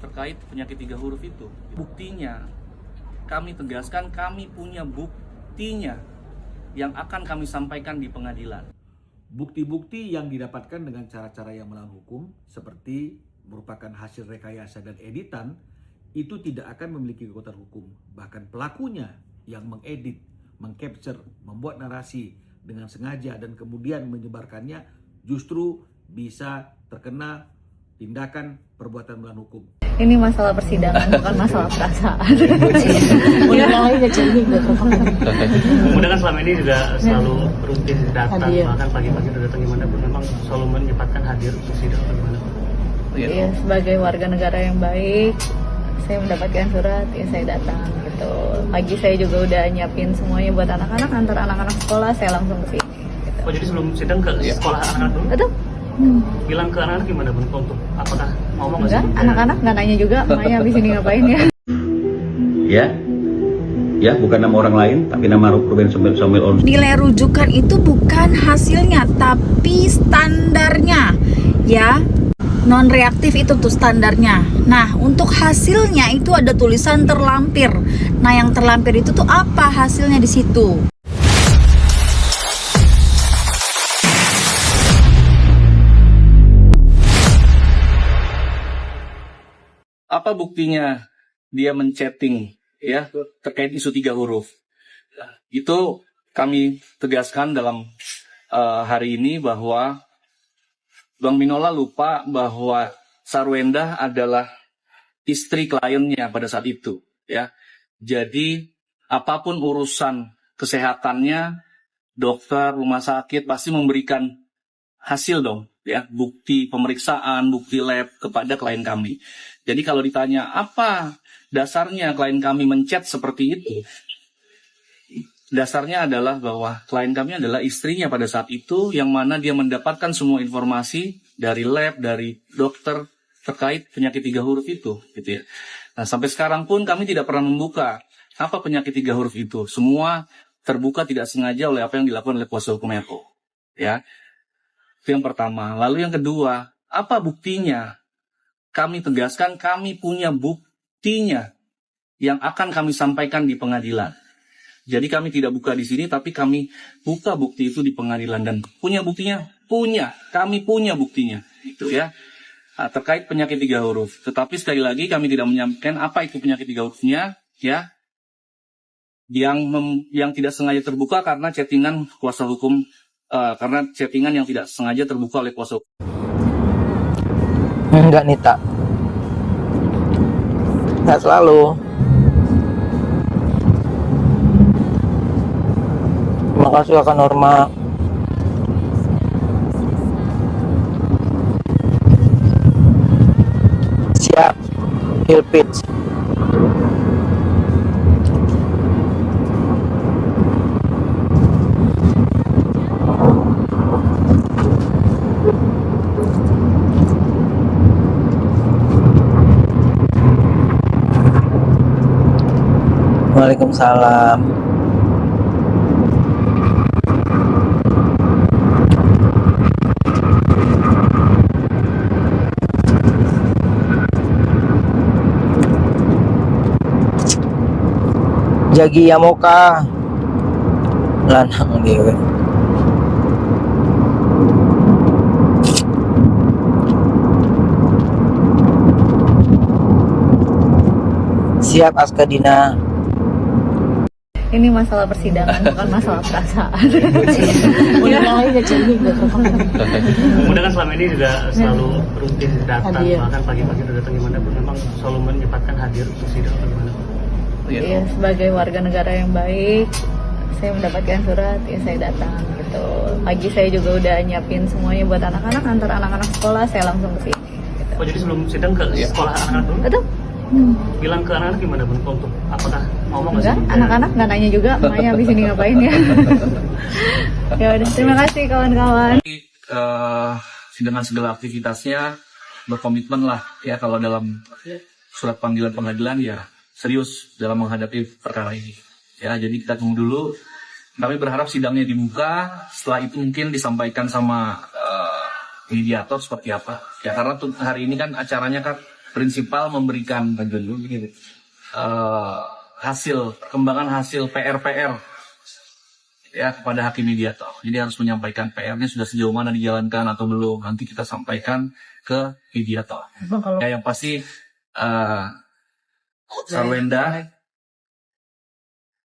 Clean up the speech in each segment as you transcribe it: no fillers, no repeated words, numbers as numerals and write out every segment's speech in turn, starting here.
terkait penyakit 3 huruf itu. Buktinya, kami tegaskan kami punya buktinya yang akan kami sampaikan di pengadilan. Bukti-bukti yang didapatkan dengan cara-cara yang melawan hukum seperti merupakan hasil rekayasa dan editan itu tidak akan memiliki kekuatan hukum. Bahkan pelakunya yang mengedit, mengcapture, membuat narasi dengan sengaja dan kemudian menyebarkannya justru bisa terkena tindakan perbuatan melawan hukum. Ini masalah persidangan, bukan masalah perasaan. Kemudian kan selama ini juga selalu rutin datang, bahkan pagi-pagi udah datang gimana pun, memang selalu menyempatkan hadir untuk sidang atau gimana? Iya, sebagai warga negara yang baik, saya mendapatkan surat, ya saya datang gitu. Pagi saya juga udah nyiapin semuanya buat anak-anak, antar anak-anak sekolah, saya langsung ke sini. Gitu. Oh jadi sebelum sidang ke sekolah anak-anak dulu? Betul. Bilang ke anak-anak gimana Bun, untuk apakah ngomong nggak Enggak, sih? anak-anak nggak nanya juga, makanya habis ini ngapain ya. Ya, bukan nama orang lain, tapi nama Ruben Somel On. Nilai rujukan itu bukan hasilnya, tapi standarnya, ya. Non reaktif itu tuh standarnya. Nah, untuk hasilnya itu ada tulisan terlampir. Nah, yang terlampir itu tuh apa hasilnya di situ? Apa buktinya dia menchatting ya terkait isu 3 huruf? Itu kami tegaskan dalam hari ini bahwa Bang Minola lupa bahwa Sarwenda adalah istri kliennya pada saat itu, ya. Jadi apapun urusan kesehatannya, dokter, rumah sakit pasti memberikan hasil dong, ya, bukti pemeriksaan, bukti lab kepada klien kami. Jadi kalau ditanya apa dasarnya klien kami menchat seperti itu, dasarnya adalah bahwa klien kami adalah istrinya pada saat itu, yang mana dia mendapatkan semua informasi dari lab, dari dokter terkait penyakit 3 huruf itu, gitu ya. Nah, sampai sekarang pun kami tidak pernah membuka apa penyakit 3 huruf itu. Semua terbuka tidak sengaja oleh apa yang dilakukan oleh kuasa hukum RO. Ya, itu yang pertama. Lalu yang kedua, apa buktinya? Kami tegaskan kami punya buktinya yang akan kami sampaikan di pengadilan. Jadi kami tidak buka di sini, tapi kami buka bukti itu di pengadilan. Dan punya buktinya? Punya. Kami punya buktinya. Itu ya. Nah, terkait penyakit 3 huruf. Tetapi sekali lagi kami tidak menyampaikan apa itu penyakit 3 hurufnya, ya. Yang tidak sengaja terbuka karena chattingan kuasa hukum, karena chattingan yang tidak sengaja terbuka oleh kuasa hukum. Enggak Nita, enggak selalu. Makasih akan Norma. Siap, heel pitch. Waalaikumsalam. Jagi Yamoka lanang dia. Siap Askadina. Ini masalah persidangan, bukan masalah perasaan. Kemudian kan selama ini juga selalu rutin datang, bahkan pagi-pagi udah datang gimana pun, memang selalu menyempatkan hadir untuk sidang atau gimana? Iya, sebagai warga negara yang baik, saya mendapatkan surat, ya saya datang gitu. Pagi saya juga udah nyiapin semuanya buat anak-anak, antar anak-anak sekolah, saya langsung ke sini. Gitu. Oh jadi sebelum sidang ke sekolah anak-anak dulu? Betul. Bilang ke anak-anak gimana Bun, untuk apakah ngomong nggak sih? Enggak, anak-anak nggak nanya juga, makanya habis ini ngapain ya. Ya udah, terima kasih kawan-kawan. Dengan segala aktivitasnya berkomitmen lah ya, kalau dalam surat panggilan pengadilan ya serius dalam menghadapi perkara ini. Ya, jadi kita tunggu dulu. Kami berharap sidangnya dibuka, setelah itu mungkin disampaikan sama mediator seperti apa. Ya karena hari ini kan acaranya kan prinsipal memberikan hasil perkembangan hasil PR ya kepada Hakim Widianto. Jadi harus menyampaikan PR-nya sudah sejauh mana dijalankan atau belum. Nanti kita sampaikan ke Widianto. Ya, yang pasti Sarwenda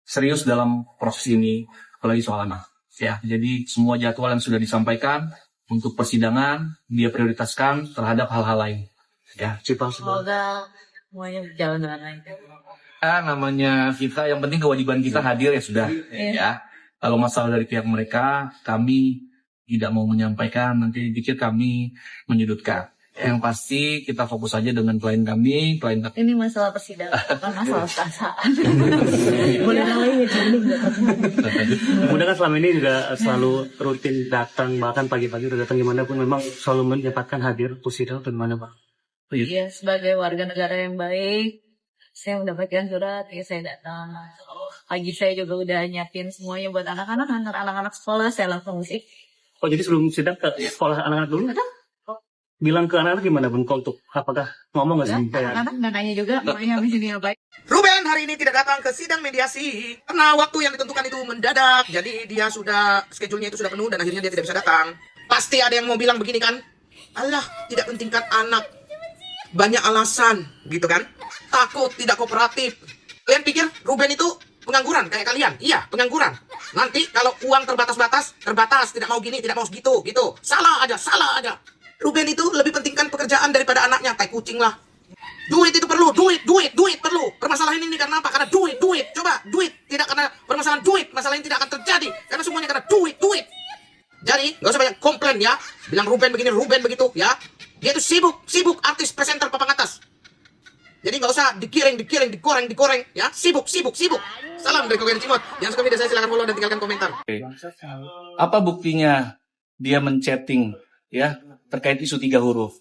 serius dalam proses ini, apalagi soal anak. Ya, jadi semua jadwal yang sudah disampaikan untuk persidangan dia prioritaskan terhadap hal-hal lain. Ya, Semoga semuanya berjalan dengan lancar. namanya kita, yang penting kewajiban kita hadir ya sudah. Ya, kalau masalah dari pihak mereka, kami tidak mau menyampaikan, nanti dipikir kami menyudutkan. Yang pasti kita fokus saja dengan klien kami. Ini masalah persidangan, bukan masalah perasaan. Boleh namanya Bunda kan selama ini juga selalu rutin datang, bahkan pagi-pagi udah datang gimana pun memang selalu menyempatkan hadir sidang atau gimana Pak? Ya, sebagai warga negara yang baik, saya mendapatkan surat, ya saya datang. Pagi saya juga udah nyiapin semuanya buat anak-anak sekolah, saya langsung musik. Oh jadi sebelum sidang ke sekolah anak-anak dulu? Bilang ke anak-anak gimana Bun? Untuk apakah ngomong nggak sih? Anak-anak nggak nanya juga, pokoknya habis ini apa? Ruben hari ini tidak datang ke sidang mediasi karena waktu yang ditentukan itu mendadak. Jadi dia sudah, schedule-nya itu sudah penuh dan akhirnya dia tidak bisa datang. Pasti ada yang mau bilang begini kan? Allah, tidak pentingkan anak. Banyak alasan, gitu kan? Takut, tidak kooperatif. Kalian pikir Ruben itu pengangguran kayak kalian? Iya, pengangguran. Nanti kalau uang terbatas, tidak mau gini, tidak mau segitu, gitu. Salah aja. Ruben itu lebih pentingkan pekerjaan daripada anaknya. Tai kucing lah. Duit itu perlu, duit perlu. Permasalahan ini karena apa? Karena duit. Coba, duit. Tidak karena permasalahan duit. Masalah ini tidak akan terjadi. Karena semuanya karena duit. Jadi, gak usah banyak komplain ya. Bilang Ruben begini, Ruben begitu ya. Dia itu sibuk artis presenter papan atas. Jadi gak usah dikiring, digoreng ya. Sibuk. Salam dari Kogen Cimot. Yang suka video saya silahkan follow dan tinggalkan komentar. Apa buktinya dia men-chatting ya terkait isu 3 huruf?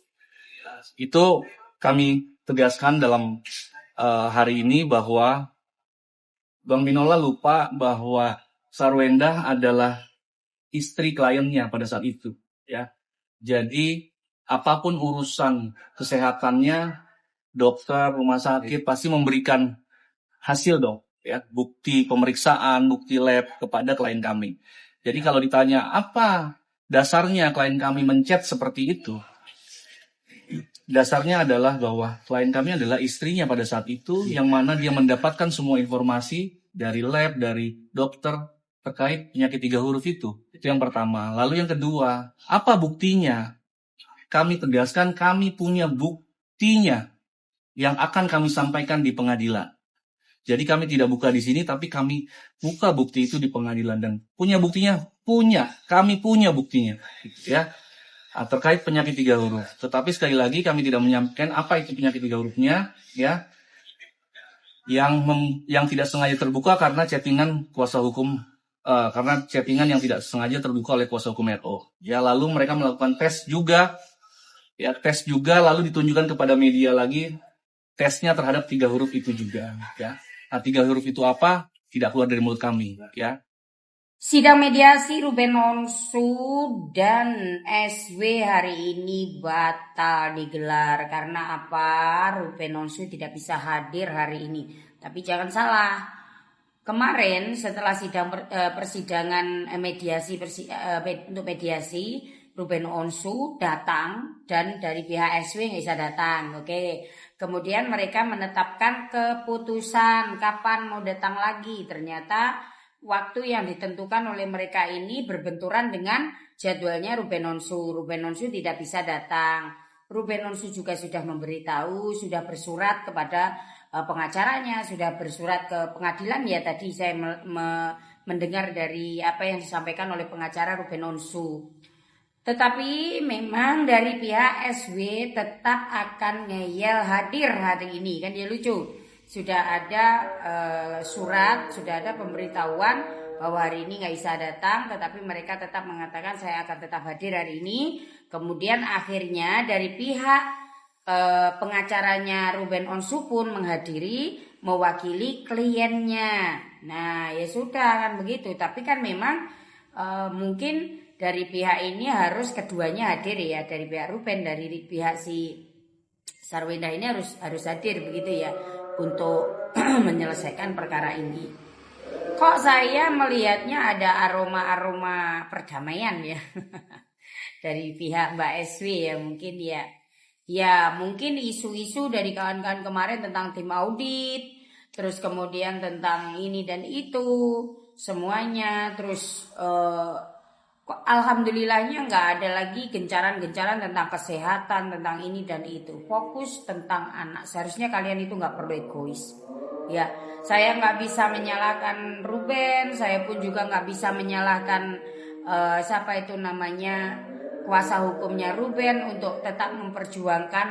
Itu kami tegaskan dalam hari ini bahwa Bang Binola lupa bahwa Sarwenda adalah istri kliennya pada saat itu ya. Jadi apapun urusan kesehatannya, dokter, rumah sakit pasti memberikan hasil dong ya, bukti pemeriksaan, bukti lab kepada klien kami. Jadi kalau ditanya apa dasarnya klien kami menchat seperti itu, dasarnya adalah bahwa klien kami adalah istrinya pada saat itu, yang mana dia mendapatkan semua informasi dari lab, dari dokter terkait penyakit 3 huruf itu. Itu yang pertama. Lalu yang kedua, apa buktinya? Kami tegaskan kami punya buktinya yang akan kami sampaikan di pengadilan. Jadi kami tidak buka di sini, tapi kami buka bukti itu di pengadilan. Dan punya buktinya? Kami punya buktinya. Ya. Terkait penyakit 3 huruf. Tetapi sekali lagi kami tidak menyampaikan apa itu penyakit 3 hurufnya, ya. Yang tidak sengaja terbuka karena chattingan kuasa hukum, karena chattingan yang tidak sengaja terbuka oleh kuasa hukum RO. Ya, lalu mereka melakukan tes juga, lalu ditunjukkan kepada media lagi tesnya terhadap 3 huruf itu juga. Ya. Nah, 3 huruf itu apa? Tidak keluar dari mulut kami. Ya. Sidang mediasi Ruben Onsu dan SW hari ini batal digelar karena apa? Ruben Onsu tidak bisa hadir hari ini. Tapi jangan salah, kemarin setelah sidang persidangan mediasi untuk mediasi, Ruben Onsu datang dan dari pihak SW nggak bisa datang. Oke. Kemudian mereka menetapkan keputusan kapan mau datang lagi. Ternyata waktu yang ditentukan oleh mereka ini berbenturan dengan jadwalnya Ruben Onsu. Ruben Onsu tidak bisa datang. Ruben Onsu juga sudah memberitahu, sudah bersurat kepada pengacaranya, sudah bersurat ke pengadilan. Ya tadi saya mendengar dari apa yang disampaikan oleh pengacara Ruben Onsu. Tetapi memang dari pihak SW tetap akan ngeyel hadir hari ini. Kan dia lucu. Sudah ada surat, sudah ada pemberitahuan bahwa hari ini nggak bisa datang, tetapi mereka tetap mengatakan saya akan tetap hadir hari ini. Kemudian akhirnya dari pihak pengacaranya Ruben Onsu pun menghadiri mewakili kliennya. Nah ya sudah kan begitu. Tapi kan memang mungkin dari pihak ini harus keduanya hadir ya, dari pihak Ruben, dari pihak si Sarwenda ini harus hadir begitu ya untuk menyelesaikan perkara ini. Kok saya melihatnya ada aroma-aroma perdamaian ya dari pihak Mbak SW ya, mungkin ya. Ya mungkin isu-isu dari kawan-kawan kemarin tentang tim audit, terus kemudian tentang ini dan itu semuanya, terus alhamdulillahnya nggak ada lagi gencaran-gencaran tentang kesehatan, tentang ini dan itu. Fokus tentang anak. Seharusnya kalian itu nggak perlu egois. Ya, saya nggak bisa menyalahkan Ruben, saya pun juga nggak bisa menyalahkan siapa itu namanya kuasa hukumnya Ruben untuk tetap memperjuangkan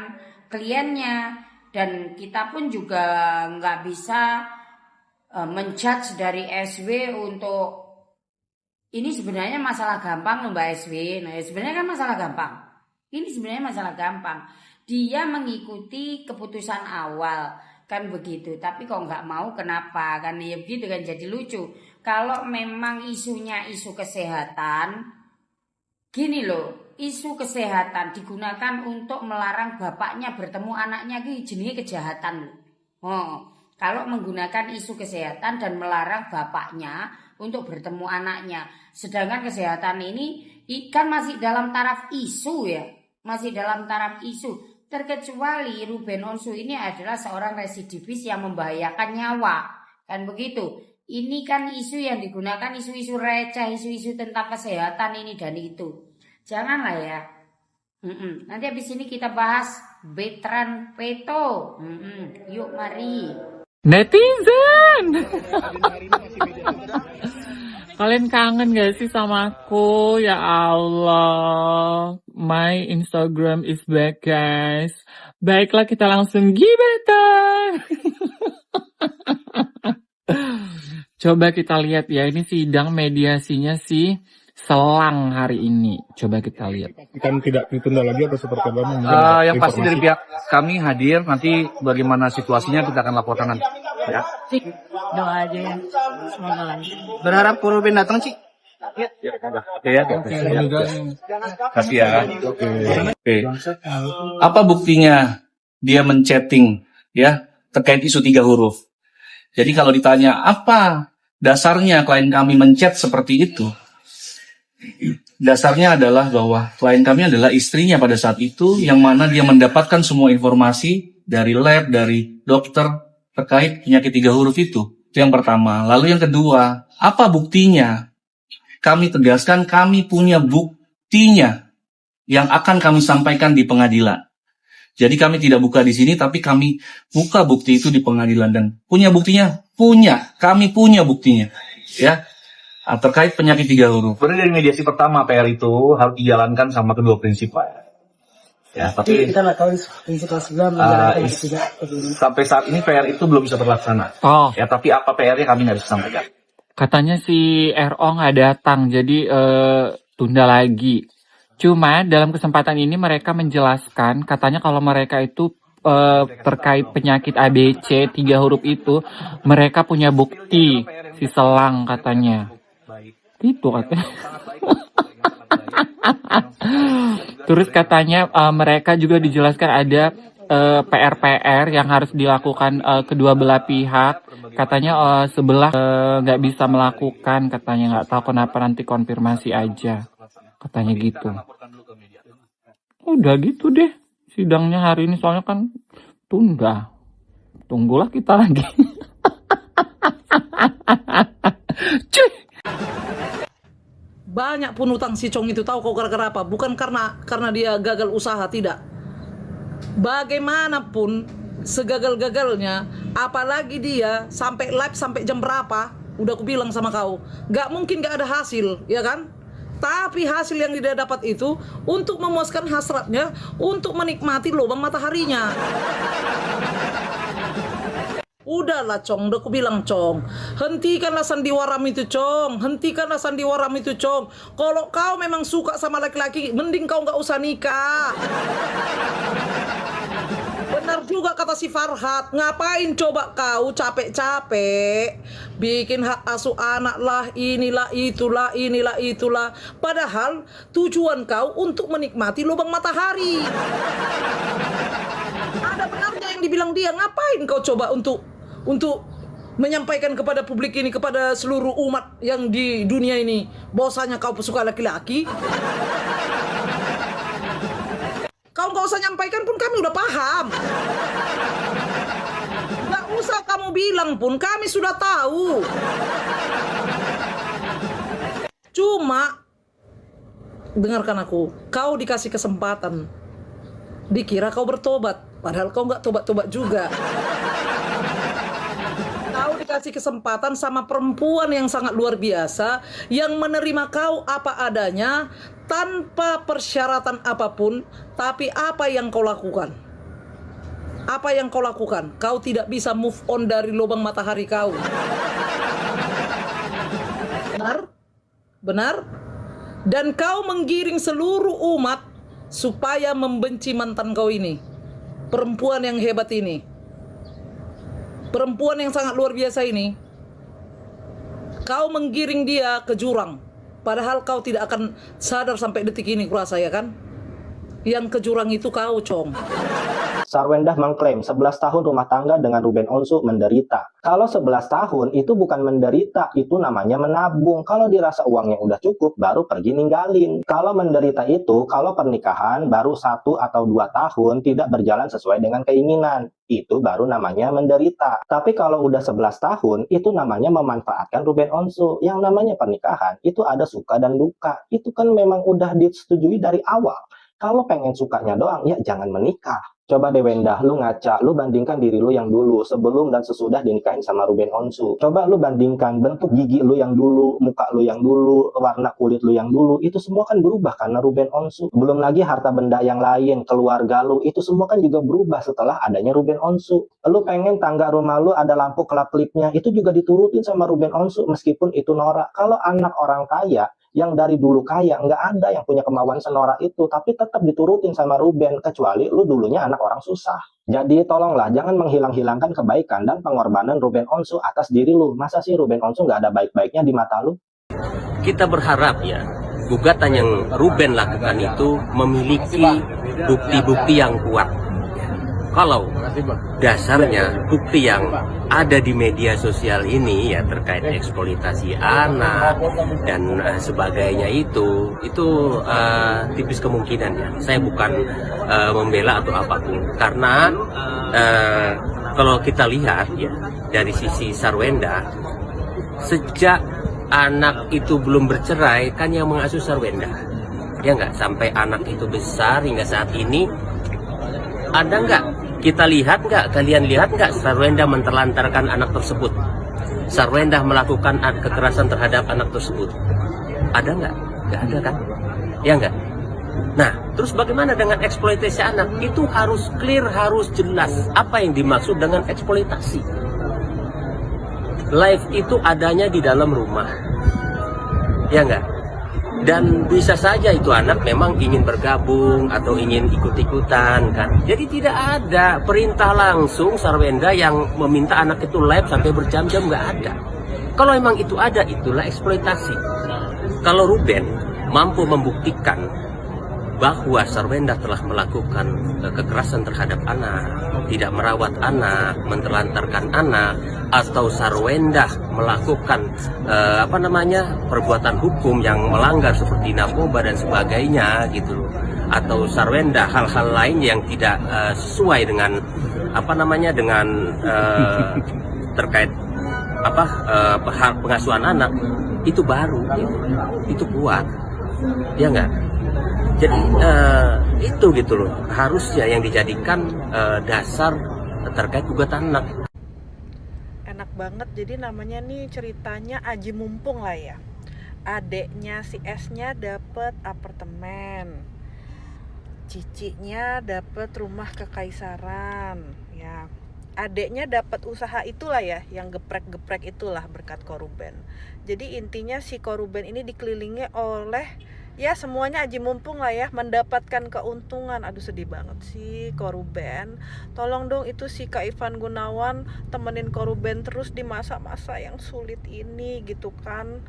kliennya, dan kita pun juga nggak bisa menjudge dari SW untuk ini sebenarnya masalah gampang loh Mbak SW. Nah sebenarnya kan masalah gampang. Ini sebenarnya masalah gampang. Dia mengikuti keputusan awal kan begitu. Tapi kok nggak mau kenapa? Kan ya begitu kan, jadi lucu. Kalau memang isunya isu kesehatan, gini loh. Isu kesehatan digunakan untuk melarang bapaknya bertemu anaknya, ini jenis kejahatan loh. Kalau menggunakan isu kesehatan dan melarang bapaknya untuk bertemu anaknya. Sedangkan kesehatan ini kan masih dalam taraf isu ya. Masih dalam taraf isu. Terkecuali Ruben Onsu ini adalah seorang residivis yang membahayakan nyawa. Kan begitu. Ini kan isu yang digunakan isu-isu receh, isu-isu tentang kesehatan ini dan itu. Janganlah ya. Nanti habis ini kita bahas Betran Peto. Yuk mari. Netizen, kalian kangen gak sih sama aku? Ya Allah, my Instagram is back guys. Baiklah, kita langsung gibetan. Coba kita lihat ya, ini sidang mediasinya sih Selang hari ini. Coba kita lihat. Kan tidak ditunda lagi atau seperti apa? Yang pasti dari pihak kami hadir, nanti bagaimana situasinya kita akan laporkan nanti. Ya. Cik, doa aja ya. Semoga lancar. Berharap Ruben datang, Cik. Oke ya. Kasih ya. Oke. Apa buktinya dia menchatting ya terkait isu 3 huruf? Jadi kalau ditanya apa dasarnya klien kami menchat seperti itu? Dasarnya adalah bahwa klien kami adalah istrinya pada saat itu, yang mana dia mendapatkan semua informasi dari lab, dari dokter terkait penyakit 3 huruf itu. Itu yang pertama. Lalu yang kedua, apa buktinya? Kami tegaskan kami punya buktinya yang akan kami sampaikan di pengadilan. Jadi kami tidak buka di sini, tapi kami buka bukti itu di pengadilan. Dan punya buktinya? Punya. Kami punya buktinya. Ya. Terkait penyakit 3 huruf. Sebenarnya dari mediasi pertama PR itu harus dijalankan sama kedua prinsipal. Ya, tapi kita nggak tahu prinsipal sebelah sampai saat ini PR itu belum bisa terlaksana. Oh. Ya, tapi apa PR-nya kami nggak bisa sampaikan. Katanya si RO nggak datang, jadi tunda lagi. Cuma dalam kesempatan ini mereka menjelaskan, katanya kalau mereka itu terkait penyakit ABC 3 huruf itu, mereka punya bukti si Selang katanya. Gitu katanya. Terus katanya mereka juga dijelaskan ada PR-PR yang harus dilakukan kedua belah pihak. Katanya sebelah nggak bisa melakukan, katanya nggak tahu kenapa, nanti konfirmasi aja. Katanya gitu. Udah gitu deh sidangnya hari ini, soalnya kan tunda. Tunggulah kita lagi. Cuy. Banyak pun utang si Chong itu, tahu kok gara-gara apa? Bukan karena dia gagal usaha, tidak. Bagaimanapun segagal-gagalnya, apalagi dia sampai live sampai jam berapa, udah aku bilang sama kau, gak mungkin gak ada hasil, ya kan? Tapi hasil yang dia dapat itu untuk memuaskan hasratnya, untuk menikmati lubang mataharinya. Udahlah Chong, udah aku bilang Chong, hentikanlah sandiwaram itu Chong, hentikanlah sandiwaram itu Chong. Kalau kau memang suka sama laki-laki, mending kau nggak usah nikah. Benar juga kata si Farhat, ngapain coba kau capek-capek bikin hak asuh anak lah, inilah itulah. Padahal tujuan kau untuk menikmati lubang matahari. lagi bilang dia, ngapain kau coba untuk menyampaikan kepada publik ini, kepada seluruh umat yang di dunia ini, bahwasanya kau pesuka laki-laki? Kau nggak usah nyampaikan pun kami udah paham. Nggak usah kamu bilang pun kami sudah tahu. Cuma dengarkan aku, kau dikasih kesempatan, dikira kau bertobat, padahal kau nggak tobat-tobat juga. Kau dikasih kesempatan sama perempuan yang sangat luar biasa, yang menerima kau apa adanya, tanpa persyaratan apapun. Tapi apa yang kau lakukan? Apa yang kau lakukan? Kau tidak bisa move on dari lubang matahari kau. Benar? Benar? Dan kau menggiring seluruh umat supaya membenci mantan kau ini. Perempuan yang hebat ini. Perempuan yang sangat luar biasa ini. Kau menggiring dia ke jurang. Padahal kau tidak akan sadar sampai detik ini, kurasa ya kan? Yang ke jurang itu kau, Cong. Sarwendah mengklaim 11 tahun rumah tangga dengan Ruben Onsu menderita. Kalau 11 tahun itu bukan menderita, itu namanya menabung. Kalau dirasa uangnya udah cukup, baru pergi ninggalin. Kalau menderita itu, kalau pernikahan baru 1 atau 2 tahun tidak berjalan sesuai dengan keinginan. Itu baru namanya menderita. Tapi kalau udah 11 tahun, itu namanya memanfaatkan Ruben Onsu. Yang namanya pernikahan, itu ada suka dan duka. Itu kan memang udah disetujui dari awal. Kalau pengen sukanya doang, ya jangan menikah. Coba deh Wendah, lu ngaca, lu bandingkan diri lu yang dulu, sebelum dan sesudah dinikahin sama Ruben Onsu. Coba lu bandingkan bentuk gigi lu yang dulu, muka lu yang dulu, warna kulit lu yang dulu, itu semua kan berubah karena Ruben Onsu. Belum lagi harta benda yang lain, keluarga lu, itu semua kan juga berubah setelah adanya Ruben Onsu. Lu pengen tangga rumah lu ada lampu kelap-kelipnya, itu juga diturutin sama Ruben Onsu, meskipun itu norak. Kalau anak orang kaya, yang dari dulu kaya, nggak ada yang punya kemauan senorak itu, tapi tetap diturutin sama Ruben, kecuali lu dulunya anak orang susah. Jadi tolonglah, jangan menghilang-hilangkan kebaikan dan pengorbanan Ruben Onsu atas diri lu. Masa sih Ruben Onsu nggak ada baik-baiknya di mata lu? Kita berharap ya, gugatan yang Ruben lakukan itu memiliki bukti-bukti yang kuat. Kalau dasarnya bukti yang ada di media sosial ini ya terkait eksploitasi anak dan sebagainya itu tipis kemungkinan ya. Saya bukan membela atau apapun, karena kalau kita lihat ya dari sisi Sarwendah, sejak anak itu belum bercerai kan yang mengasuh Sarwendah, ya nggak, sampai anak itu besar hingga saat ini. Ada nggak? Kita lihat nggak? Kalian lihat nggak Sarwendah menterlantarkan anak tersebut? Sarwendah melakukan kekerasan terhadap anak tersebut? Ada nggak? Nggak ada kan? Ya nggak? Nah, terus bagaimana dengan eksploitasi anak? Itu harus clear, harus jelas. Apa yang dimaksud dengan eksploitasi? Life itu adanya di dalam rumah. Ya nggak? Dan bisa saja itu anak memang ingin bergabung atau ingin ikut-ikutan kan. Jadi tidak ada perintah langsung Sarwendah yang meminta anak itu live sampai berjam-jam, nggak ada. Kalau memang itu ada, itulah eksploitasi. Kalau Ruben mampu membuktikan bahwa Sarwendah telah melakukan kekerasan terhadap anak, tidak merawat anak, menterlantarkan anak, atau Sarwendah melakukan perbuatan hukum yang melanggar seperti narkoba dan sebagainya gitu loh, atau Sarwendah hal-hal lain yang tidak sesuai dengan terkait pengasuhan anak, itu baru gitu. Itu kuat, ya enggak? Jadi itu gitu loh, harusnya yang dijadikan dasar terkait gugatan anak. Enak banget, jadi namanya nih ceritanya aji mumpung lah ya. Adeknya si S-nya dapet apartemen, cicinya dapet rumah kekaisaran, ya. Adeknya dapat usaha itulah ya, yang geprek-geprek itulah berkat Koruben. Jadi intinya si Koruben ini dikelilingi oleh ya semuanya aji mumpung lah ya, mendapatkan keuntungan. Aduh sedih banget sih Koruben. Tolong dong itu si Kak Ivan Gunawan temenin Koruben terus di masa-masa yang sulit ini gitu kan.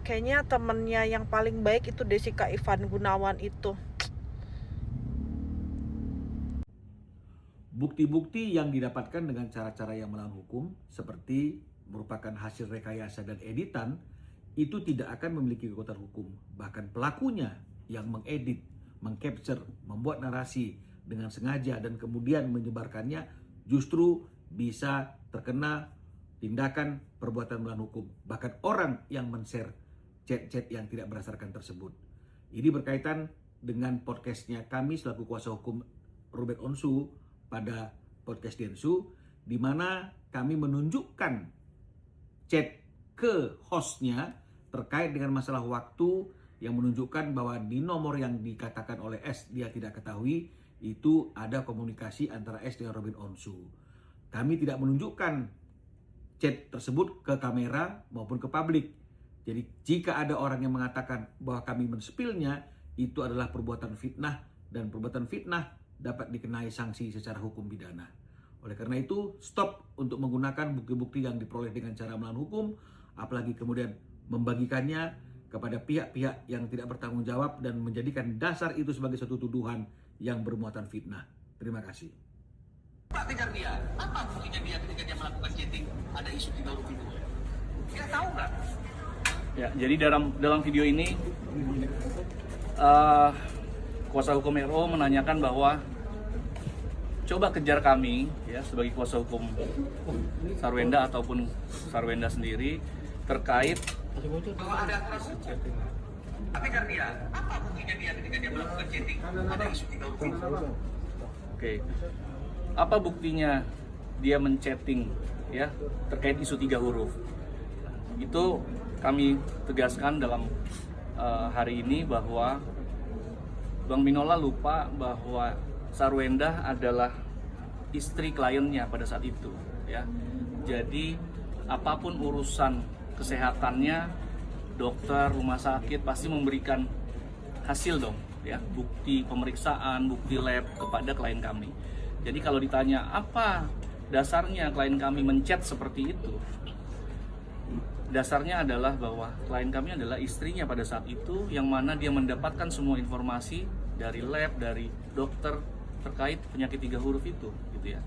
Kayaknya temennya yang paling baik itu deh si Kak Ivan Gunawan itu. bukti-bukti yang didapatkan dengan cara-cara yang melawan hukum seperti merupakan hasil rekayasa dan editan itu tidak akan memiliki kekuatan hukum. Bahkan pelakunya yang mengedit, mengcapture, membuat narasi dengan sengaja dan kemudian menyebarkannya justru bisa terkena tindakan perbuatan melawan hukum. Bahkan orang yang men-share chat-chat yang tidak berdasarkan tersebut. Ini berkaitan dengan podcastnya kami selaku kuasa hukum Ruben Onsu pada podcast Densu, di mana kami menunjukkan chat ke hostnya terkait dengan masalah waktu yang menunjukkan bahwa di nomor yang dikatakan oleh S dia tidak ketahui itu ada komunikasi antara S dengan Ruben Onsu. Kami tidak menunjukkan chat tersebut ke kamera maupun ke publik. Jadi jika ada orang yang mengatakan bahwa kami men-spillnya, itu adalah perbuatan fitnah dan perbuatan fitnah dapat dikenai sanksi secara hukum pidana. Oleh karena itu, stop untuk menggunakan bukti-bukti yang diperoleh dengan cara melawan hukum, apalagi kemudian membagikannya kepada pihak-pihak yang tidak bertanggung jawab dan menjadikan dasar itu sebagai suatu tuduhan yang bermuatan fitnah. Terima kasih. Pak kejar dia. Apa buktinya dia ketika dia melakukan chatting? Ada isu 3 huruf itu. Dia tahu nggak? Ya, jadi dalam video ini kuasa hukum RO menanyakan bahwa coba kejar kami ya sebagai kuasa hukum Sarwenda ataupun Sarwenda sendiri terkait bahwa ada kejar dia. Apa buktinya dia ketika dia melakukan chatting? Ada isu 3 huruf itu. Oke. Apa buktinya dia men-chatting ya terkait isu 3 huruf? Itu kami tegaskan dalam hari ini bahwa Bang Minola lupa bahwa Sarwenda adalah istri kliennya pada saat itu ya. Jadi apapun urusan kesehatannya, dokter, rumah sakit pasti memberikan hasil dong ya, bukti pemeriksaan, bukti lab kepada klien kami. Jadi kalau ditanya apa dasarnya klien kami menchat seperti itu, dasarnya adalah bahwa klien kami adalah istrinya pada saat itu, yang mana dia mendapatkan semua informasi dari lab, dari dokter terkait penyakit 3 huruf itu, gitu ya.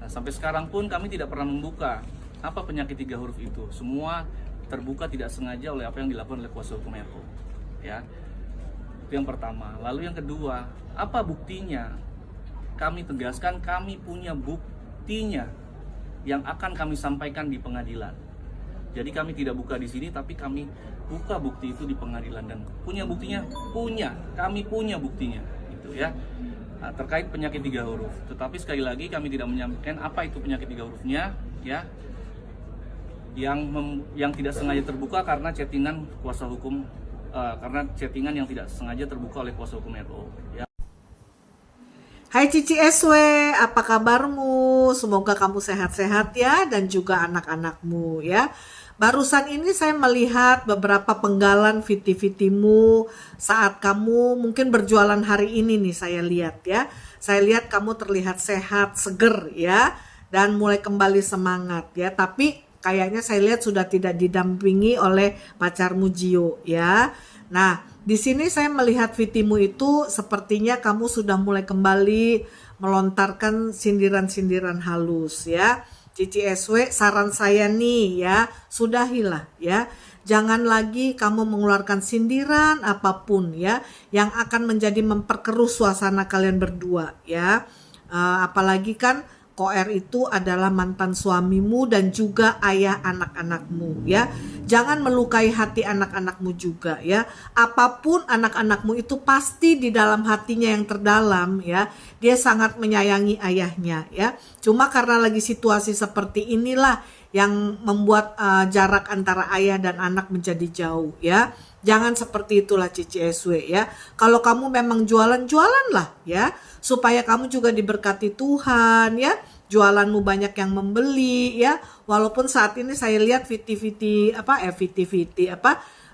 Nah, sampai sekarang pun kami tidak pernah membuka apa penyakit 3 huruf itu. Semua terbuka tidak sengaja oleh apa yang dilakukan oleh kuasa hukum RO, ya. Itu yang pertama. Lalu yang kedua, apa buktinya? Kami tegaskan kami punya buktinya yang akan kami sampaikan di pengadilan. Jadi kami tidak buka di sini, tapi kami buka bukti itu di pengadilan dan punya buktinya, kami punya buktinya, gitu ya. Nah, terkait penyakit 3 huruf. Tetapi sekali lagi kami tidak menyampaikan apa itu penyakit 3 hurufnya, ya. Yang tidak sengaja terbuka karena chattingan kuasa hukum, karena chattingan yang tidak sengaja terbuka oleh kuasa hukum RO, ya. Hai Cici SW, apa kabarmu? Semoga kamu sehat-sehat ya, dan juga anak-anakmu ya. Barusan ini saya melihat beberapa penggalan VT-VT-mu saat kamu mungkin berjualan hari ini nih, saya lihat ya. Saya lihat kamu terlihat sehat, seger ya, dan mulai kembali semangat ya. Tapi kayaknya saya lihat sudah tidak didampingi oleh pacarmu Gio ya. Nah, di sini saya melihat VT-mu itu sepertinya kamu sudah mulai kembali melontarkan sindiran-sindiran halus ya. Cici SW, saran saya nih ya, sudahilah ya. Jangan lagi kamu mengeluarkan sindiran apapun ya yang akan menjadi memperkeruh suasana kalian berdua ya. Apalagi kan Koer itu adalah mantan suamimu dan juga ayah anak-anakmu ya. Jangan melukai hati anak-anakmu juga ya. Apapun anak-anakmu itu pasti di dalam hatinya yang terdalam ya, dia sangat menyayangi ayahnya ya. Cuma karena lagi situasi seperti inilah yang membuat jarak antara ayah dan anak menjadi jauh ya. Jangan seperti itulah Cici SW ya. Kalau kamu memang jualan lah ya, supaya kamu juga diberkati Tuhan ya. Jualanmu banyak yang membeli ya. Walaupun saat ini saya lihat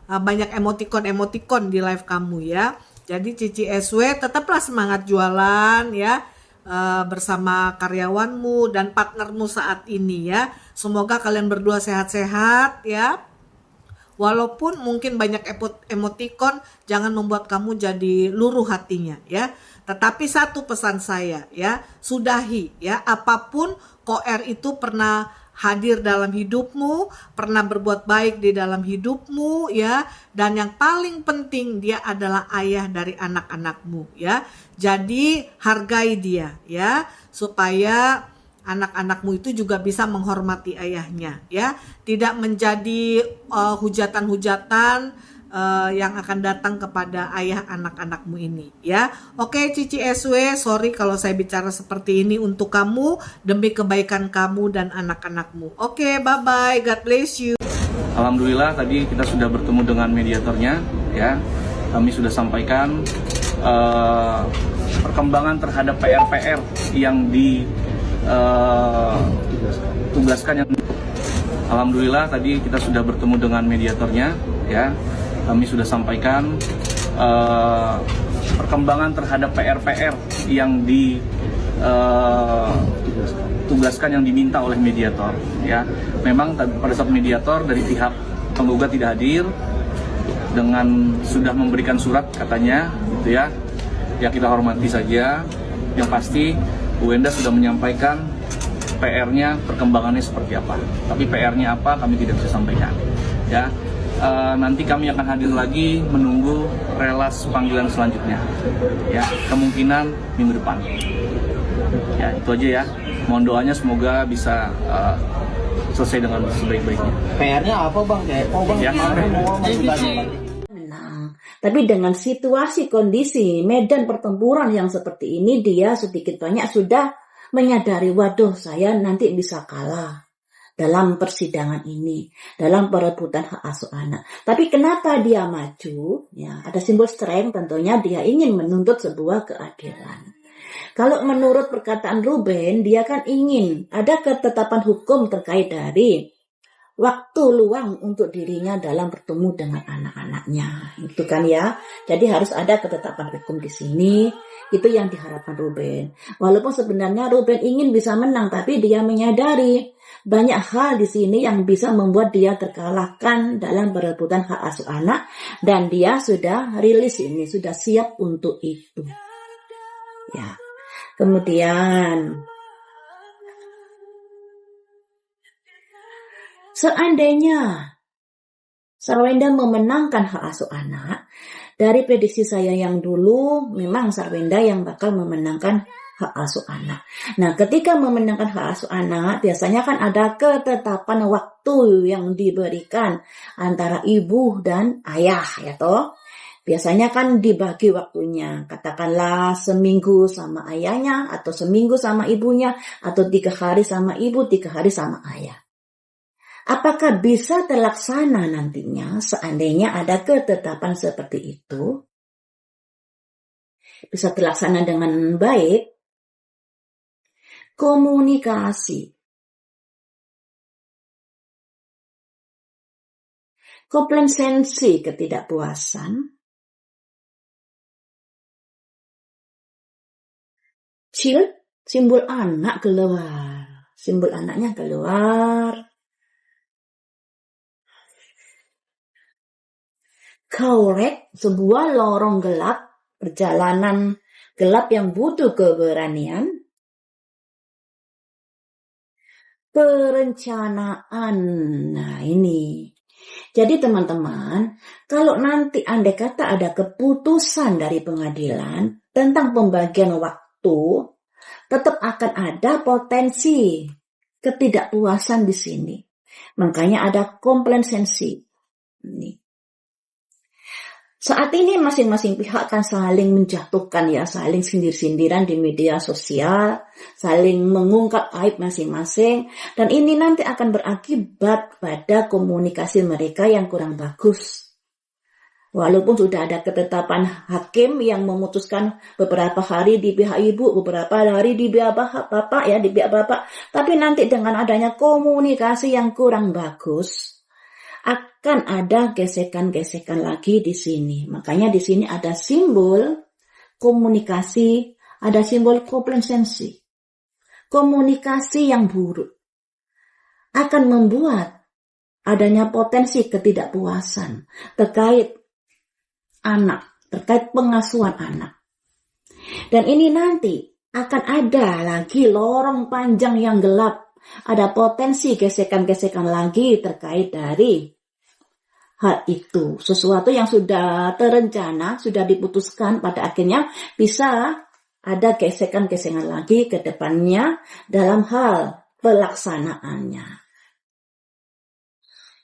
banyak emoticon di live kamu ya. Jadi Cici SW tetaplah semangat jualan ya. Bersama karyawanmu dan partnermu saat ini ya. Semoga kalian berdua sehat-sehat ya. Walaupun mungkin banyak emotikon, jangan membuat kamu jadi luruh hatinya ya. Tetapi satu pesan saya ya, sudahi ya, apapun koer itu pernah hadir dalam hidupmu, pernah berbuat baik di dalam hidupmu ya, dan yang paling penting dia adalah ayah dari anak-anakmu ya. Jadi hargai dia ya, supaya anak-anakmu itu juga bisa menghormati ayahnya ya, tidak menjadi hujatan-hujatan yang akan datang kepada ayah anak-anakmu ini ya. Oke Cici SW, sorry kalau saya bicara seperti ini untuk kamu, demi kebaikan kamu dan anak-anakmu. Oke, bye-bye, God bless you. Alhamdulillah tadi kita sudah bertemu dengan mediatornya ya. Kami sudah sampaikan perkembangan terhadap PR-PR yang ditugaskan yang alhamdulillah tadi kita sudah bertemu dengan mediatornya ya. Kami sudah sampaikan perkembangan terhadap PR-PR yang ditugaskan yang diminta oleh mediator ya. Memang pada saat mediator dari pihak penggugat tidak hadir, dengan sudah memberikan surat katanya gitu ya. Ya kita hormati saja. Yang pasti Bu Wenda sudah menyampaikan PR-nya, perkembangannya seperti apa. Tapi PR-nya apa kami tidak bisa sampaikan. Ya, nanti kami akan hadir lagi menunggu relas panggilan selanjutnya. Ya, kemungkinan minggu depan. Ya, itu aja ya. Mohon doanya semoga bisa selesai dengan sebaik-baiknya. PR-nya apa Bang? Bang, ya, tapi dengan situasi kondisi medan pertempuran yang seperti ini, dia sedikit banyak sudah menyadari, waduh saya nanti bisa kalah dalam persidangan ini, dalam perebutan hak asuh anak. Tapi kenapa dia maju? Ya, ada simbol strength, tentunya dia ingin menuntut sebuah keadilan. Kalau menurut perkataan Ruben, dia kan ingin ada ketetapan hukum terkait dari waktu luang untuk dirinya dalam bertemu dengan anak-anaknya, itu kan ya. Jadi harus ada ketetapan hukum di sini. Itu yang diharapkan Ruben. Walaupun sebenarnya Ruben ingin bisa menang, tapi dia menyadari banyak hal di sini yang bisa membuat dia terkalahkan dalam perebutan hak asuh anak, dan dia sudah rilis ini, sudah siap untuk itu. Ya. Kemudian seandainya Sarwenda memenangkan hak asuh anak, dari prediksi saya yang dulu, memang Sarwenda yang bakal memenangkan hak asuh anak. Nah, ketika memenangkan hak asuh anak, biasanya kan ada ketetapan waktu yang diberikan antara ibu dan ayah, ya toh. Biasanya kan dibagi waktunya, katakanlah seminggu sama ayahnya, atau seminggu sama ibunya, atau 3 hari sama ibu, 3 hari sama ayah. Apakah bisa terlaksana nantinya seandainya ada ketetapan seperti itu? Bisa terlaksana dengan baik? Komunikasi. Komplasensi ketidakpuasan. Chill, simbol anak keluar. Simbol anaknya keluar. Korek, sebuah lorong gelap, perjalanan gelap yang butuh keberanian. Perencanaan, nah ini. Jadi teman-teman, kalau nanti andai kata ada keputusan dari pengadilan tentang pembagian waktu, tetap akan ada potensi ketidakpuasan di sini. Makanya ada komplasensi. Ini. Saat ini masing-masing pihak kan saling menjatuhkan ya, saling sindir-sindiran di media sosial, saling mengungkap aib masing-masing, dan ini nanti akan berakibat pada komunikasi mereka yang kurang bagus. Walaupun sudah ada ketetapan hakim yang memutuskan beberapa hari di pihak ibu, beberapa hari di pihak bapak ya, di pihak bapak, tapi nanti dengan adanya komunikasi yang kurang bagus, akan ada gesekan-gesekan lagi di sini. Makanya di sini ada simbol komunikasi, ada simbol komplasensi. Komunikasi yang buruk akan membuat adanya potensi ketidakpuasan terkait anak, terkait pengasuhan anak. Dan ini nanti akan ada lagi lorong panjang yang gelap, ada potensi gesekan-gesekan lagi terkait dari hal itu. Sesuatu yang sudah terencana, sudah diputuskan, pada akhirnya bisa ada gesekan-gesekan lagi ke depannya dalam hal pelaksanaannya.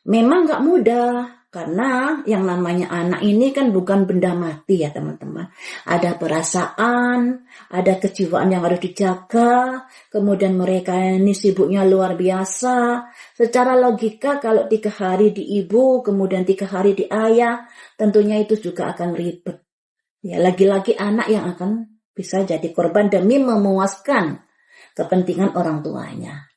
Memang gak mudah, karena yang namanya anak ini kan bukan benda mati ya teman-teman. Ada perasaan, ada kejiwaan yang harus dijaga, kemudian mereka ini sibuknya luar biasa. Secara logika kalau 3 hari di ibu, kemudian 3 hari di ayah, tentunya itu juga akan ribet. Ya, lagi-lagi anak yang akan bisa jadi korban demi memuaskan kepentingan orang tuanya.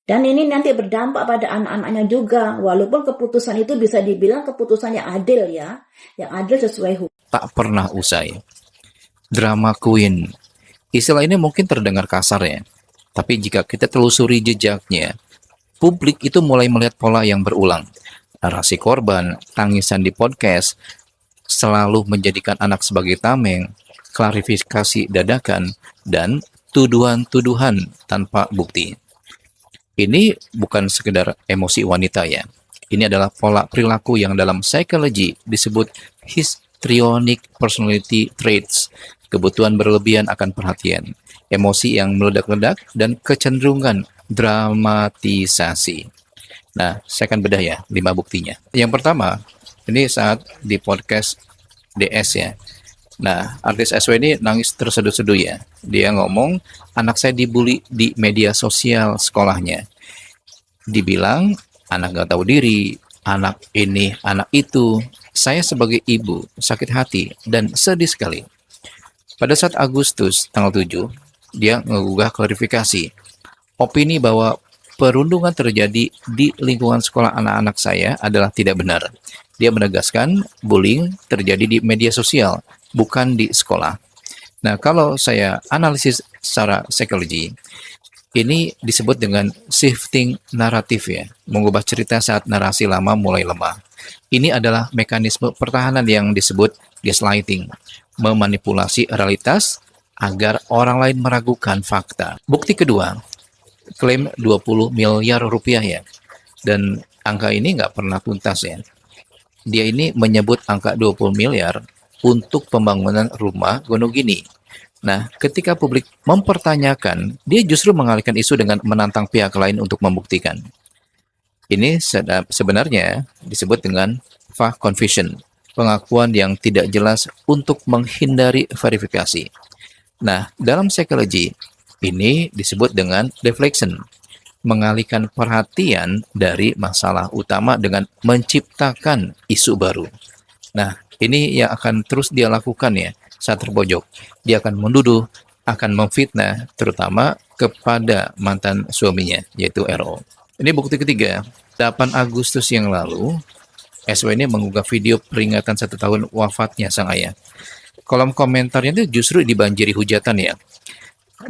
Dan ini nanti berdampak pada anak-anaknya juga, walaupun keputusan itu bisa dibilang keputusan yang adil ya, yang adil sesuai hukum. Tak pernah usai. Drama queen. Istilah ini mungkin terdengar kasar ya, tapi jika kita telusuri jejaknya, publik itu mulai melihat pola yang berulang. Narasi korban, tangisan di podcast, selalu menjadikan anak sebagai tameng, klarifikasi dadakan, dan tuduhan-tuduhan tanpa bukti. Ini bukan sekedar emosi wanita ya. Ini adalah pola perilaku yang dalam psikologi disebut histrionic personality traits, kebutuhan berlebihan akan perhatian, emosi yang meledak-ledak, dan kecenderungan dramatisasi. Nah, saya akan bedah ya 5 buktinya. Yang pertama, ini saat di podcast DS ya. Nah, artis SW ini nangis terseduh-seduh ya. Dia ngomong, anak saya dibully di media sosial sekolahnya. Dibilang, anak gak tahu diri, anak ini, anak itu. Saya sebagai ibu sakit hati dan sedih sekali. Pada saat Agustus tanggal 7, dia menggugah klarifikasi. Opini bahwa perundungan terjadi di lingkungan sekolah anak-anak saya adalah tidak benar. Dia menegaskan bullying terjadi di media sosial, bukan di sekolah. Nah, kalau saya analisis secara psikologi, ini disebut dengan shifting naratif ya, mengubah cerita saat narasi lama mulai lemah. Ini adalah mekanisme pertahanan yang disebut gaslighting, memanipulasi realitas agar orang lain meragukan fakta. Bukti kedua, klaim 20 miliar rupiah ya, dan angka ini nggak pernah tuntas ya. Dia ini menyebut angka 20 miliar untuk pembangunan rumah Gonogini. Nah, ketika publik mempertanyakan, dia justru mengalihkan isu dengan menantang pihak lain untuk membuktikan. Ini sebenarnya disebut dengan fake confession, pengakuan yang tidak jelas untuk menghindari verifikasi. Nah, dalam psikologi, ini disebut dengan deflection, mengalihkan perhatian dari masalah utama dengan menciptakan isu baru. Nah, ini yang akan terus dia lakukan ya saat terpojok. Dia akan menduduh, akan memfitnah, terutama kepada mantan suaminya, yaitu RO. Ini bukti ketiga, 8 Agustus yang lalu, SW ini mengunggah video peringatan 1 tahun wafatnya sang ayah. Kolom komentarnya itu justru dibanjiri hujatan ya.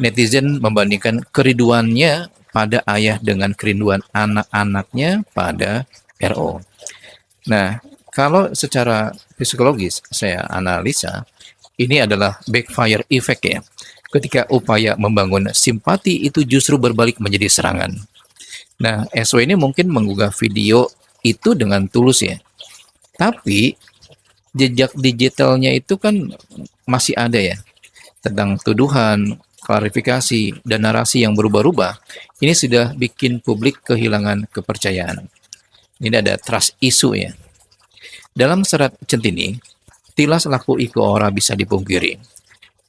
Netizen membandingkan kerinduannya pada ayah dengan kerinduan anak-anaknya pada RO. Nah, kalau secara psikologis saya analisa, ini adalah backfire effect ya. Ketika upaya membangun simpati itu justru berbalik menjadi serangan. Nah, SW ini mungkin mengunggah video itu dengan tulus ya. Tapi jejak digitalnya itu kan masih ada ya. Tentang tuduhan, klarifikasi, dan narasi yang berubah-ubah. Ini sudah bikin publik kehilangan kepercayaan. Ini ada trust issue ya. Dalam serat Centini, tilas laku iko ora bisa dipungkiri.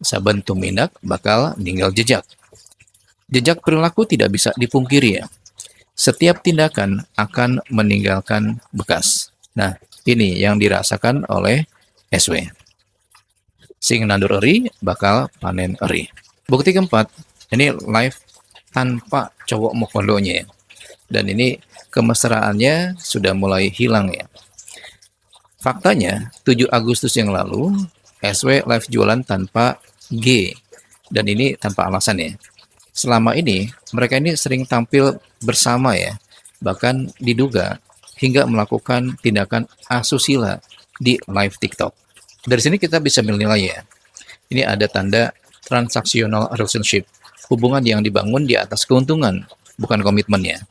Saben tumindak bakal ninggal jejak. Jejak perilaku tidak bisa dipungkiri ya. Setiap tindakan akan meninggalkan bekas. Nah, ini yang dirasakan oleh SW. Sing nandur eri, bakal panen eri. Bukti keempat, ini live tanpa cowok mokondonya ya. Dan ini kemesraannya sudah mulai hilang ya. Faktanya, 7 Agustus yang lalu, SW live jualan tanpa G. Dan ini tanpa alasan ya. Selama ini, mereka ini sering tampil bersama ya. bahkan diduga hingga melakukan tindakan asusila di live TikTok. Dari sini kita bisa menilai ya, ini ada tanda transactional relationship, hubungan yang dibangun di atas keuntungan, bukan komitmennya.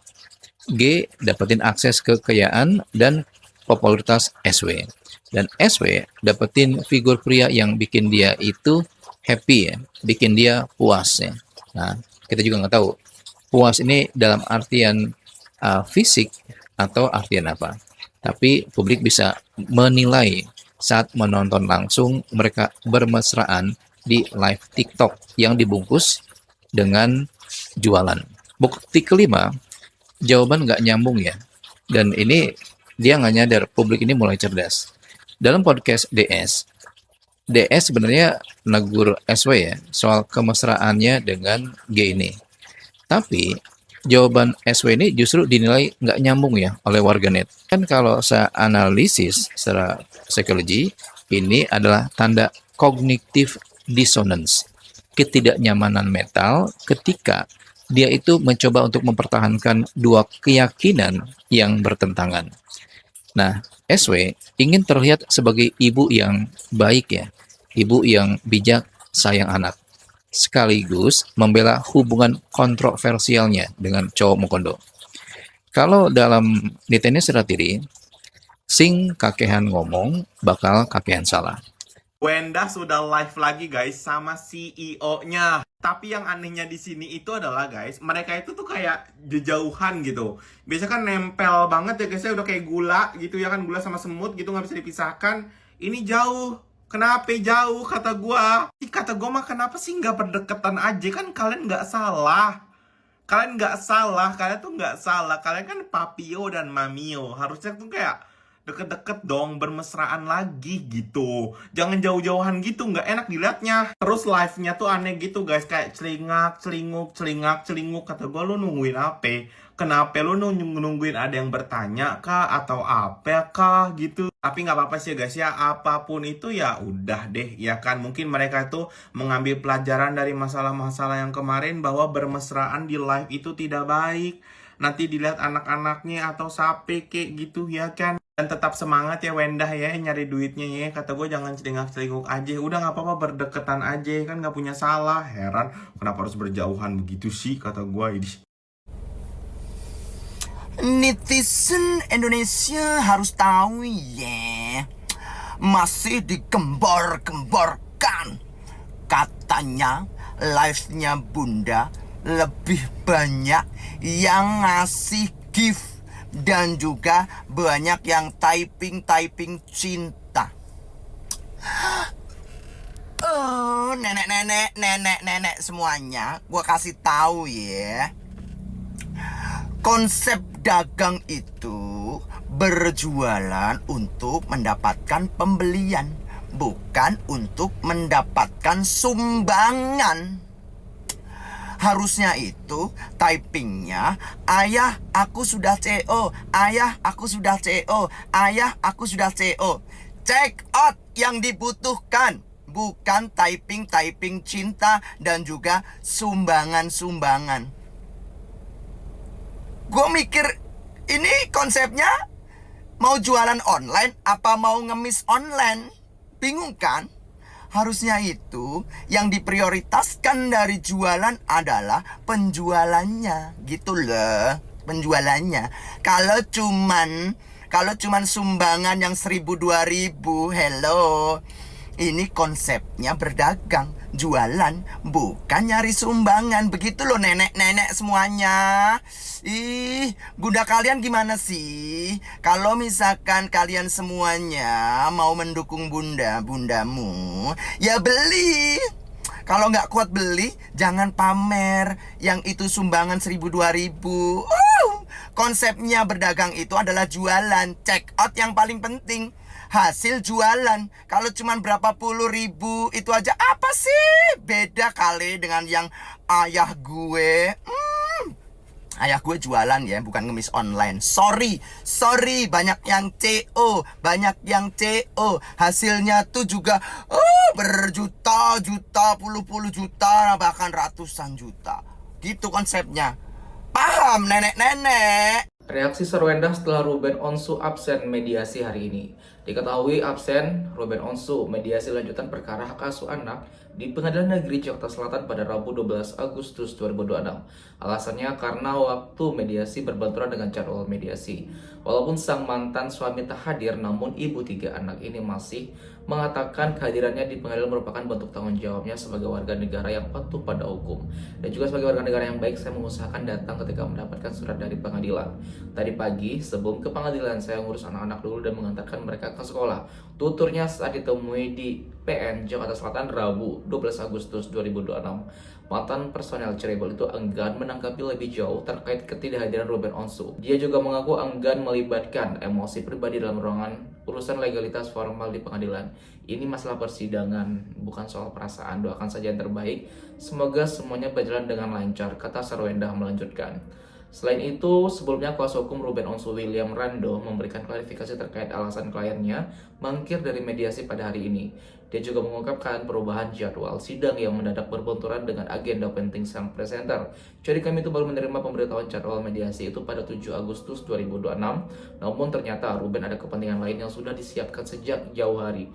G, dapetin akses ke kekayaan dan popularitas SW. Dan SW dapetin figur pria yang bikin dia itu happy ya, bikin dia puas ya. Nah, kita juga nggak tahu puas ini dalam artian fisik atau artian apa. Tapi publik bisa menilai saat menonton langsung mereka bermesraan di live TikTok yang dibungkus dengan jualan. Bukti kelima, jawaban nggak nyambung ya. Dan ini dia nggak nyadar, publik ini mulai cerdas. Dalam podcast DS sebenarnya negur SW ya soal kemesraannya dengan G ini. Tapi jawaban SW ini justru dinilai nggak nyambung ya oleh warganet. Kan kalau saya analisis secara psikologi, ini adalah tanda cognitive dissonance, ketidaknyamanan mental ketika dia itu mencoba untuk mempertahankan dua keyakinan yang bertentangan. Nah, SW ingin terlihat sebagai ibu yang baik ya, ibu yang bijak, sayang anak, sekaligus membela hubungan kontroversialnya dengan cowok Mukondo. Kalau dalam nitenya seratiri, sing kakehan ngomong, bakal kakehan salah. Wendah sudah live lagi guys sama CEO-nya. Tapi yang anehnya di sini itu adalah guys, mereka itu tuh kayak jauhan gitu. Biasanya kan nempel banget ya guys, ya udah kayak gula gitu ya kan, gula sama semut gitu nggak bisa dipisahkan. Ini jauh. Kenapa jauh kata gua? Kata gua mah kenapa sih nggak berdekatan aja, kan kalian nggak salah. Kalian nggak salah, kalian tuh nggak salah. Kalian kan Papio dan Mamio. Harusnya tuh kayak deket-deket dong, bermesraan lagi gitu. Jangan jauh-jauhan gitu, nggak enak dilihatnya. Terus live-nya tuh aneh gitu guys, kayak celingak, celinguk, celingak, celinguk. Kata gue, lu nungguin apa? Kenapa lu nungguin ada yang bertanya kah? Atau apa kah gitu? Tapi nggak apa-apa sih guys ya, apapun itu ya udah deh ya kan. Mungkin mereka itu mengambil pelajaran dari masalah-masalah yang kemarin, bahwa bermesraan di live itu tidak baik. Nanti dilihat anak-anaknya atau sape kayak gitu ya kan. Dan tetap semangat ya Wendah ya, nyari duitnya ya. Kata gue jangan celingak-celinguk aja. Udah gak apa-apa berdeketan aja, kan gak punya salah. Heran kenapa harus berjauhan begitu sih, kata gue ini. Netizen Indonesia harus tahu ya, masih digembor-gemborkan. Katanya live-nya Bunda lebih banyak yang ngasih gift dan juga banyak yang typing cinta. Nenek semuanya, gua kasih tahu ya. Konsep dagang itu berjualan untuk mendapatkan pembelian, bukan untuk mendapatkan sumbangan. Harusnya itu typingnya, ayah aku sudah CO, ayah aku sudah CO, ayah aku sudah CO. Check out yang dibutuhkan, bukan typing cinta dan juga sumbangan. Gue mikir ini konsepnya mau jualan online apa mau ngemis online, bingung kan? Harusnya itu yang diprioritaskan dari jualan adalah penjualannya, gitu loh, penjualannya. Kalau cuman sumbangan yang 1.000-2.000, hello. Ini konsepnya berdagang, jualan, bukan nyari sumbangan. Begitu loh nenek-nenek semuanya. Bunda kalian gimana sih? Kalau misalkan kalian semuanya mau mendukung bundamu, ya beli. Kalau nggak kuat beli, jangan pamer. Yang itu sumbangan 1.000-2.000. Konsepnya berdagang itu adalah jualan. Check out yang paling penting. Hasil jualan. Kalau cuman berapa puluh ribu itu aja apa sih? Beda kali dengan yang ayah gue. Ayah gue jualan ya, bukan ngemis online. Sorry, banyak yang CO, hasilnya tuh juga berjuta-juta, puluh juta, bahkan ratusan juta. Gitu konsepnya. Paham nenek-nenek? Reaksi Sarwenda setelah Ruben Onsu absen mediasi hari ini. Diketahui absen Ruben Onsu mediasi lanjutan perkara hak asuh anak di Pengadilan Negeri Jakarta Selatan pada Rabu 12 Agustus 2026. Alasannya karena waktu mediasi berbenturan dengan jadwal mediasi. Walaupun sang mantan suami tak hadir, namun ibu 3 anak ini masih mengatakan kehadirannya di pengadilan merupakan bentuk tanggung jawabnya sebagai warga negara yang patuh pada hukum. Dan juga sebagai warga negara yang baik, saya mengusahakan datang ketika mendapatkan surat dari pengadilan. Tadi pagi, sebelum ke pengadilan, saya ngurus anak-anak dulu dan mengantarkan mereka ke sekolah. Tuturnya saat ditemui di PN Jakarta Selatan Rabu 12 Agustus 2026. Mantan personel Cirebon itu enggan menanggapi lebih jauh terkait ketidakhadiran Ruben Onsu. Dia juga mengaku enggan melibatkan emosi pribadi dalam ruangan urusan legalitas formal di pengadilan. Ini masalah persidangan, bukan soal perasaan. Doakan saja yang terbaik. Semoga semuanya berjalan dengan lancar, kata Sarwenda melanjutkan. Selain itu, sebelumnya kuasa hukum Ruben Onsu William Rando memberikan klarifikasi terkait alasan kliennya mangkir dari mediasi pada hari ini. Dia juga mengungkapkan perubahan jadwal sidang yang mendadak berbenturan dengan agenda penting sang presenter. Jadi kami itu baru menerima pemberitahuan jadwal mediasi itu pada 7 Agustus 2026. Namun ternyata Ruben ada kepentingan lain yang sudah disiapkan sejak jauh hari.